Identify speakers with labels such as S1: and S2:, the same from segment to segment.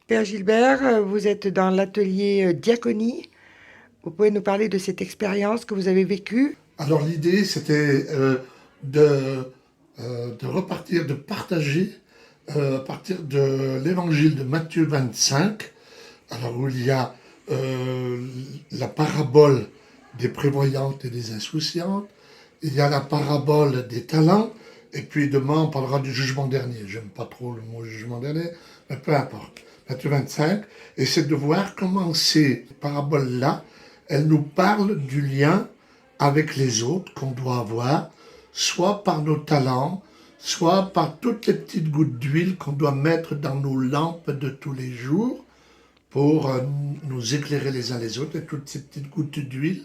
S1: Père Gilbert, vous êtes dans l'atelier diaconie. Vous pouvez nous parler de cette expérience que vous avez vécue?
S2: Alors l'idée, c'était de repartir, de partager à partir de l'évangile de Matthieu 25, alors où il y a la parabole des prévoyantes et des insouciantes, il y a la parabole des talents, et puis demain on parlera du jugement dernier. J'aime pas trop le mot jugement dernier, mais peu importe. Matthieu 25, et c'est de voir comment ces paraboles-là, elles nous parlent du lien avec les autres qu'on doit avoir, soit par nos talents, soit par toutes les petites gouttes d'huile qu'on doit mettre dans nos lampes de tous les jours pour nous éclairer les uns les autres. Et toutes ces petites gouttes d'huile,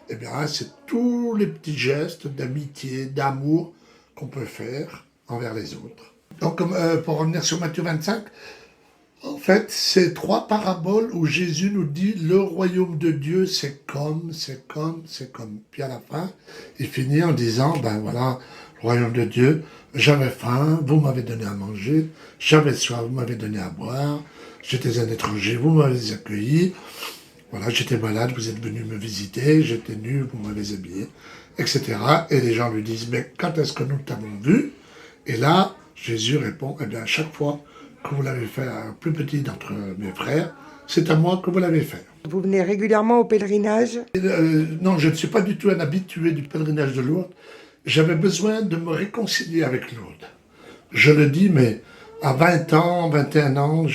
S2: eh bien, c'est tous les petits gestes d'amitié, d'amour qu'on peut faire envers les autres. Donc, pour revenir sur Matthieu 25, en fait, c'est trois paraboles où Jésus nous dit le royaume de Dieu, c'est comme, c'est comme, c'est comme. Puis à la fin, il finit en disant, ben voilà, le royaume de Dieu, j'avais faim, vous m'avez donné à manger, j'avais soif, vous m'avez donné à boire, j'étais un étranger, vous m'avez accueilli, voilà, j'étais malade, vous êtes venu me visiter, j'étais nu, vous m'avez habillé, etc. Et les gens lui disent, mais quand est-ce que nous t'avons vu? Et là, Jésus répond, eh bien, à chaque fois que vous l'avez fait à un plus petit d'entre mes frères, c'est à moi que vous l'avez fait.
S1: Vous venez régulièrement au pèlerinage?
S2: Non, je ne suis pas du tout un habitué du pèlerinage de Lourdes. J'avais besoin de me réconcilier avec Lourdes. Je le dis, mais à 20 ans, 21 ans,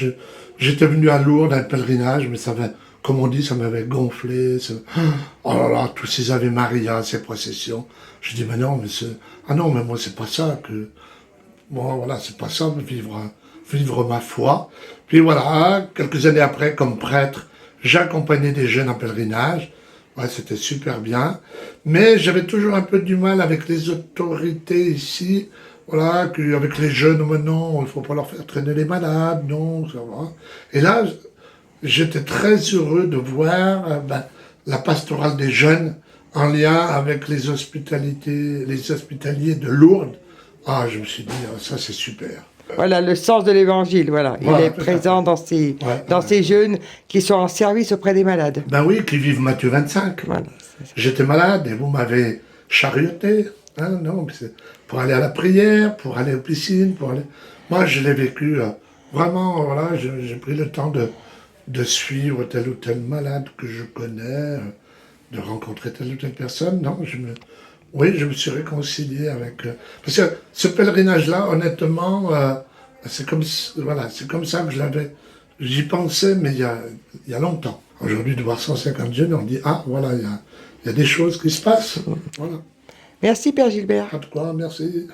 S2: j'étais venu à Lourdes, à un pèlerinage, mais ça avait, comme on dit, ça m'avait gonflé. Oh là là, tous ces Ave Maria, ces processions. Je dis, mais non, ah non, mais moi, c'est pas ça que... Bon, voilà, c'est pas ça, vivre ma foi. Puis voilà, quelques années après, comme prêtre, j'accompagnais des jeunes en pèlerinage. Ouais, c'était super bien. Mais j'avais toujours un peu du mal avec les autorités ici. Voilà, avec les jeunes, maintenant, il faut pas leur faire traîner les malades, non, ça va. Et là, j'étais très heureux de voir la pastorale des jeunes en lien avec les hospitaliers de Lourdes. Ah, je me suis dit, ah, ça c'est super.
S1: Voilà, le sens de l'évangile, voilà. Il
S2: Voilà,
S1: est
S2: tout à fait.
S1: présent
S2: Ouais,
S1: dans
S2: ouais.
S1: ces jeunes qui sont en service auprès des malades.
S2: Ben oui, qui vivent Matthieu 25.
S1: Voilà, c'est ça.
S2: J'étais malade et vous m'avez charioté, hein, non, pour aller à la prière, pour aller aux piscines, pour aller... Moi, je l'ai vécu vraiment, voilà, j'ai pris le temps de suivre tel ou tel malade que je connais, de rencontrer telle ou telle personne. Non, oui, je me suis réconcilié avec... parce que ce pèlerinage-là, honnêtement, voilà, c'est comme ça que j'y pensais, mais il y a longtemps. Aujourd'hui, de voir 150 jeunes, on dit, ah, voilà, il y a des choses qui se passent. Voilà.
S1: Merci Père Gilbert.
S2: En tout cas, merci.